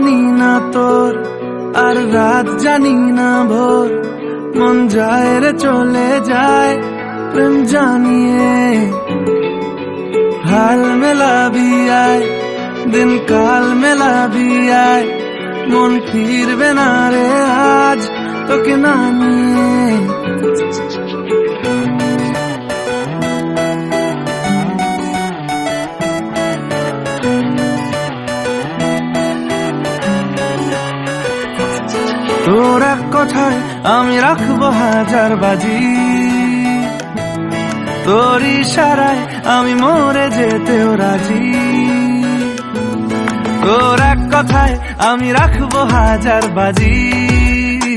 জানি না তোর, আর রাত জানি না ভোর, মন যায় রে চলে যায় প্রেম জানিয়ে। हाल मेला भी आए दिन काल मेला भी आए, मन फिरबे ना रे आज তোকে না নিয়ে। তোর এক কথায় আমি রাখবো হাজার বাজি, তোর ইশারায় আমি মরে যেতেও রাজি। তোর এক কথায় আমি রাখবো হাজার বাজি,